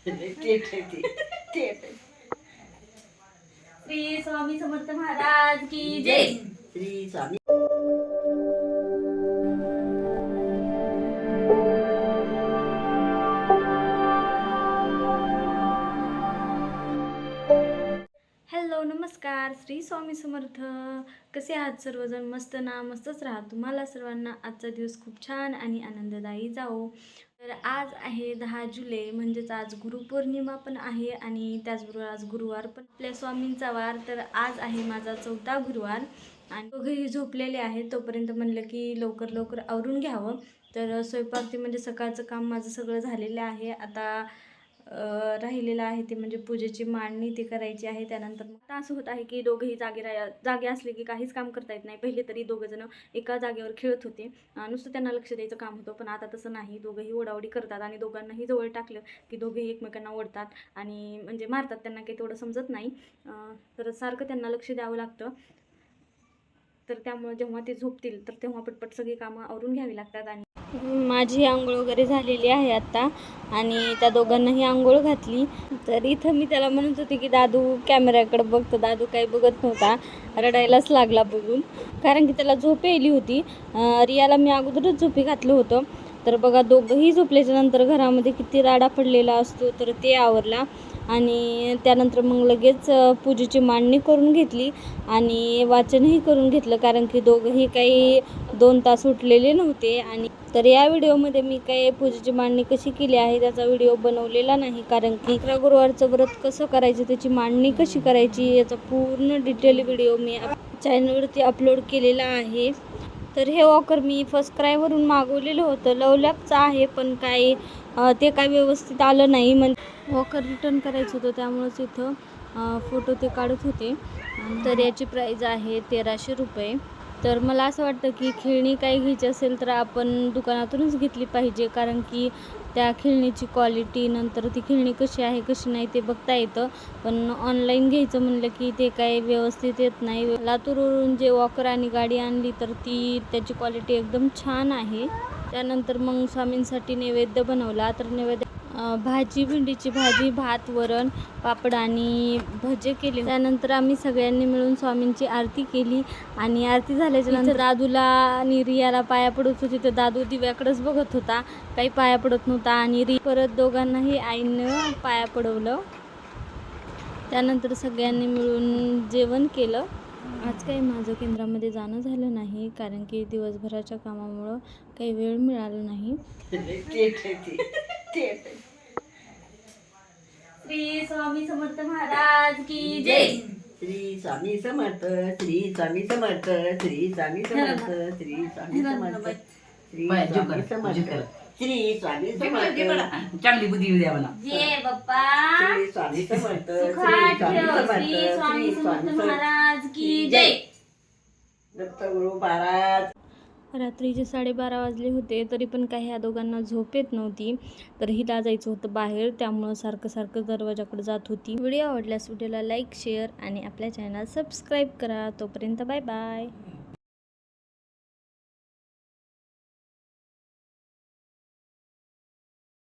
श्री स्वामी समर्थ महाराज की जय. श्री स्वामी. हॅलो, नमस्कार. श्री स्वामी समर्थ. कसे आहात सर्वजण? मस्त ना? मस्तच राहा. तुम्हाला सर्वांना आजचा दिवस खूप छान आणि आनंददायी जाओ. तर आज आहे 10 जुलै, म्हणजेच आज गुरुपौर्णिमा पण आहे आणि त्याचबरोबर आज गुरुवार पण, आपल्या स्वामींचा वार. तर आज आहे माझा 4था गुरुवार आणि दोघेही झोपलेले आहेत. तोपर्यंत म्हणलं की लवकर लवकर आवरून घ्यावं. तर स्वयंपाक ते म्हणजे सकाळचं काम माझं सगळं झालेलं आहे. आता राहिलेलं आहे ते म्हणजे पूजेची मांडणी ती करायची आहे. त्यानंतर मग असं होत आहे की दोघेही जागे असले की काहीच काम करता येत नाही. पहिले तरी दोघंजणं एका जागेवर खेळत होते, नुसतं त्यांना लक्ष द्यायचं काम होतं. पण आता तसं नाही, दोघंही ओढाओढी करतात आणि दोघांनाही जवळ टाकलं की दोघेही एकमेकांना ओढतात आणि म्हणजे मारतात. त्यांना काही तेवढं समजत नाही, तर सारखं त्यांना लक्ष द्यावं लागतं. तर त्यामुळे जेव्हा ते झोपतील तर तेव्हा पटपट सगळी कामं आवरून घ्यावी लागतात. आणि माझी आंघोळ वगैरे झालेली आहे आत्ता आणि त्या दोघांनाही आंघोळ घातली. तर इथं मी त्याला म्हणत होते की दादू कॅमेऱ्याकडे बघतो. दादू काही बघत नव्हता, रडायलाच लागला बघून, कारण की त्याला झोप यायली होती. रियाला मी अगोदरच झोपी घातलं होतं. तर बघा, दोघंही झोपल्याच्या नंतर घरामध्ये किती राडा पडलेला असतो. तर ते आवरला आणि त्यानंतर मग लगेच पूजेची मांडणी करून घेतली आणि वाचनही करून घेतलं, कारण की दोघंही काही 2 तास उठलेले नव्हते. आणि तर या व्हिडिओमध्ये मी काही पूजेची मांडणी कशी केली आहे त्याचा व्हिडिओ बनवलेला नाही, कारण की गुरुवारचं व्रत कसं करायचं, त्याची मांडणी कशी करायची, याचा पूर्ण डिटेल व्हिडिओ मी चॅनलवरती अपलोड केलेला आहे. तर हे वॉकर मी फर्स्ट क्रायवरून मागवलेलं होतं. लवलॅपचं आहे, पण काही ते काय व्यवस्थित आलं नाही. म्हणजे वॉकर रिटर्न करायचं होतं, त्यामुळंच इथं फोटो ते काढत होते. तर याची प्राईज आहे 1300 रुपये. तर मला असं वाटतं की खेळणी काही घ्यायची असेल तर आपण दुकानातूनच घेतली पाहिजे, कारण की त्या खेळणीची क्वालिटी, नंतर ती खेळणी कशी आहे कशी नाही ते बघता येतं. पण ऑनलाईन घ्यायचं म्हणलं की ते काही व्यवस्थित येत नाही. लातूरवरून जे वॉकर आणि गाडी आणली तर त्याची क्वालिटी एकदम छान आहे. त्यानंतर मग स्वामींसाठी नैवेद्य बनवला. तर नैवेद्य भाजी, भेंडीची भाजी, भात, वरण, पापड आणि भजे केले. त्यानंतर आम्ही सगळ्यांनी मिळून स्वामींची आरती केली आणि आरती झाल्याच्या नंतर दादूला आणि रियाला पाया पडत होती. तर दादू दिव्याकडेच बघत होता, काही पाया पडत नव्हता. आणि परत दोघांनाही आईनं पाया पडवलं. त्यानंतर सगळ्यांनी मिळून जेवण केलं. आज काही माझं केंद्रामध्ये जाणं झालं नाही, कारण की दिवसभराच्या कामामुळं काही वेळ मिळाला नाही. श्री स्वामी समर्थ महाराज की जय. श्री स्वामी समर्थ. श्री स्वामी समर्थ. श्री स्वामी समर्थ. श्री स्वामी समर्थ. श्री स्वामी समर्थ. श्री स्वामी समर्थ. चांगली बुद्धी द्या मला. जय बाप्पा. श्री स्वामी समर्थ. सुखात ठेव. श्री स्वामी समर्थ महाराज की जय. दत्तगुरु महाराज. रात्रीचे 12:30 वाजले होते, तरी पण काही ह्या दोघांना झोप येत नव्हती. तर हिला जायचं होतं बाहेर, त्यामुळं सारखं सारखं दरवाजाकडे जात होती. व्हिडिओ आवडल्यास व्हिडिओला लाईक, शेअर आणि आपल्या चॅनल सबस्क्राईब करा. तोपर्यंत बाय बाय.